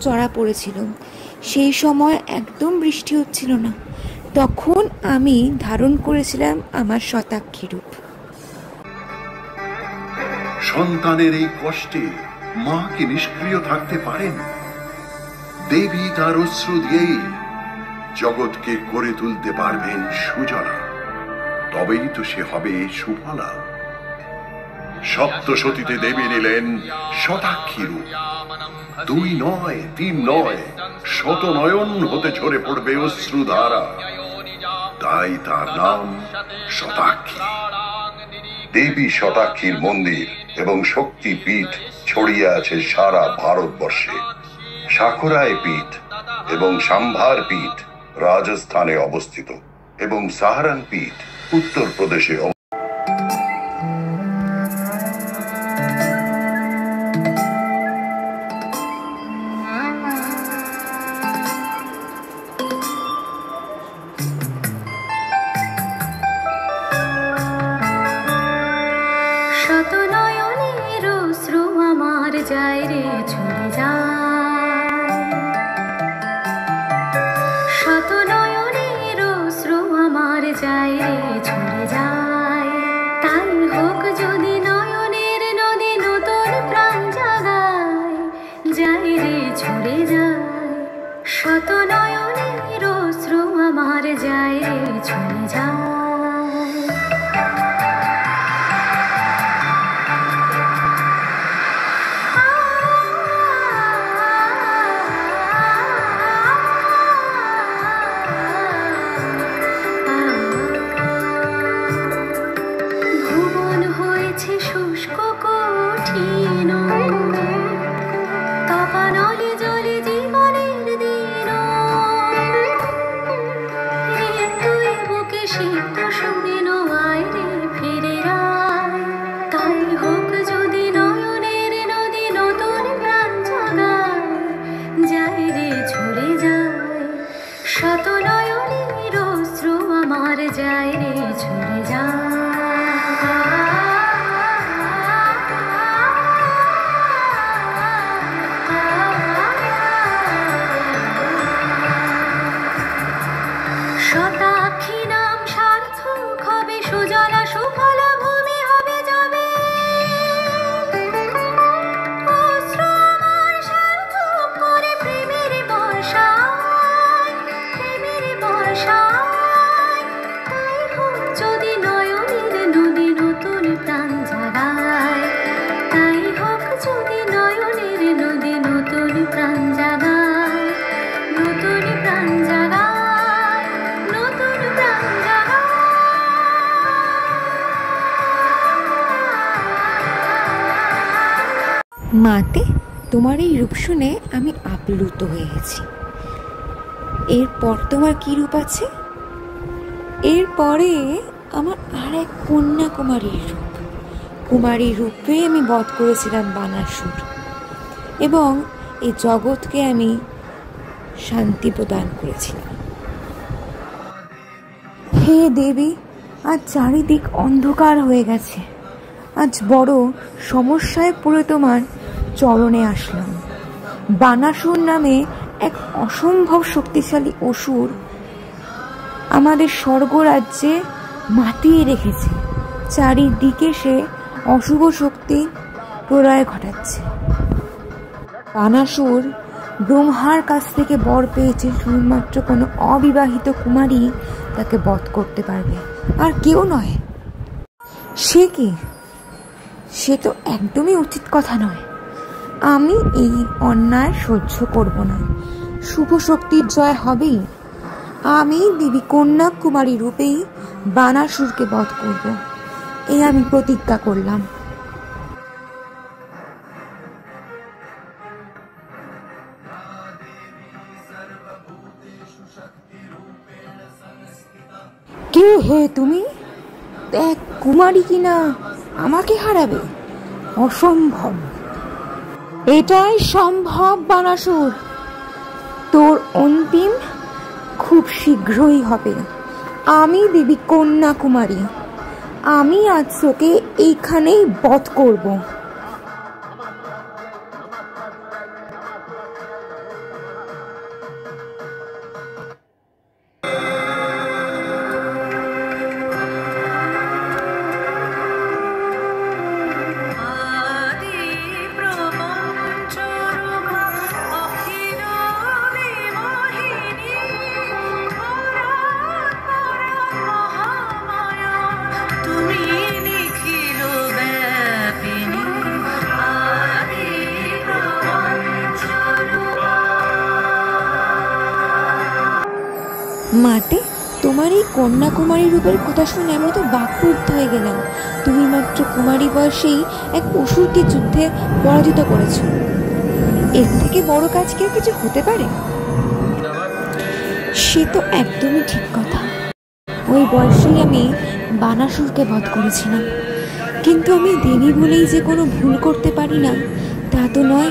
চড়া পড়েছিল। সেই সময় একদম বৃষ্টি হচ্ছিল না। তখন আমি ধারণ করেছিলাম আমার শতাক্ষী রূপ। সন্তানের এই কষ্টে মা কি নিষ্ক্রিয় থাকতে পারেন? দেবী তার অশ্রু দিয়েই জগৎকে করে তুলতে পারবেন সুজলা। তবেই তো সে হবে সুফলা। সপ্তসতীতে দেবী নিলেন শতাক্ষী রূপ। 2 নয় 3 নয়, শত নয়ন হতে ঝরে পড়বে অশ্রুধারা। তাই তার নাম শতাক্ষী। দেবী শতাক্ষীর মন্দির এবং শক্তিপীঠ ছড়িয়ে আছে সারা ভারতবর্ষে। সাকুরায় পীঠ এবং সাম্ভার পীঠ রাজস্থানে অবস্থিত এবং সাহারান পীঠ উত্তরপ্রদেশে। যায় রে ঝরে যায়, শত নয়নের অশ্রু আমার যায় রে ঝরে যায়। তাই হোক যদি নয়নের নদী নতুন প্রাণ জাগায়, যায় রে ঝরে যায়। শত নয়নের অশ্রু আমার যায় রে ঝরে যায়। শত নয়নের অশ্রু আমার যায় রে ঝরে যায়। শতাক্ষী নাম সার্থক হবে, সুজলা সুফলা ভূমি হবে যাবে। অশ্রু আমার সার্থক করে প্রেমের বর্ষা। তাই হোক যদি নয়নের নদী নতুন প্রাণ জাগায়, তাই হোক যদি নয়নের নদী নতুন প্রাণ জাগায়, নতুন প্রাণ জাগায়, নতুন প্রাণ জাগায়। মাতে, তোমার এই রূপ শুনে আমি আপ্লুত হয়ে গেছি। এরপর তোমার কি রূপ আছে? এরপরে আমার আর এক কন্যাকুমারীর রূপ। কুমারীর রূপে আমি বধ করেছিলাম বানাসুর এবং এই জগৎকে আমি শান্তি প্রদান করেছিলাম। হে দেবী, আজ চারিদিক অন্ধকার হয়ে গেছে। আজ বড় সমস্যায় পড়ে তোমার চরণে আসলাম। বানাসুর নামে এক অসম্ভব শক্তিশালী অসুর আমাদের স্বর্গরাজ্যে মাতিয়ে রেখেছে। চারিদিকে সে অশুভ শক্তি প্রলয় ঘটাচ্ছে। বানাসুর ব্রহ্মার কাছ থেকে বর পেয়েছে, শুধুমাত্র কোনো অবিবাহিত কুমারী তাকে বধ করতে পারবে, আর কেউ নয়। সে কি? সে তো একদমই উচিত কথা নয়। আমি এই অন্যায় সহ্য করব না। শুভ শক্তির জয় হবেই। আমি দেবী কন্যাকুমারী রূপেই বানাসুরকে বধ করব, এই আমি প্রতিজ্ঞা করলাম। কে হে তুমি? এক কুমারী কিনা আমাকে হারাবে? অসম্ভব। এটাই সম্ভব বানাসুর। তোর অন্তিম খুব শীঘ্রই হবে। আমি দেবী কন্যাকুমারী। আমি আজ তোকে এইখানেই বধ করব। মাতে, তোমার এই কন্যাকুমারী রূপের কথা শুনে আমি তো বাকরুদ্ধ হয়ে গেলাম। তুমি মাত্র কুমারী বয়সেই এক অসুরকে যুদ্ধে পরাজিত করেছ। এর থেকে বড় কাজ কি আর কিছু হতে পারে? সে তো একদমই ঠিক কথা। ওই বয়সেই আমি বানাসুরকে বধ করেছিলাম, কিন্তু আমি দেবী বলেই যে কোনো ভুল করতে পারি না তা তো নয়।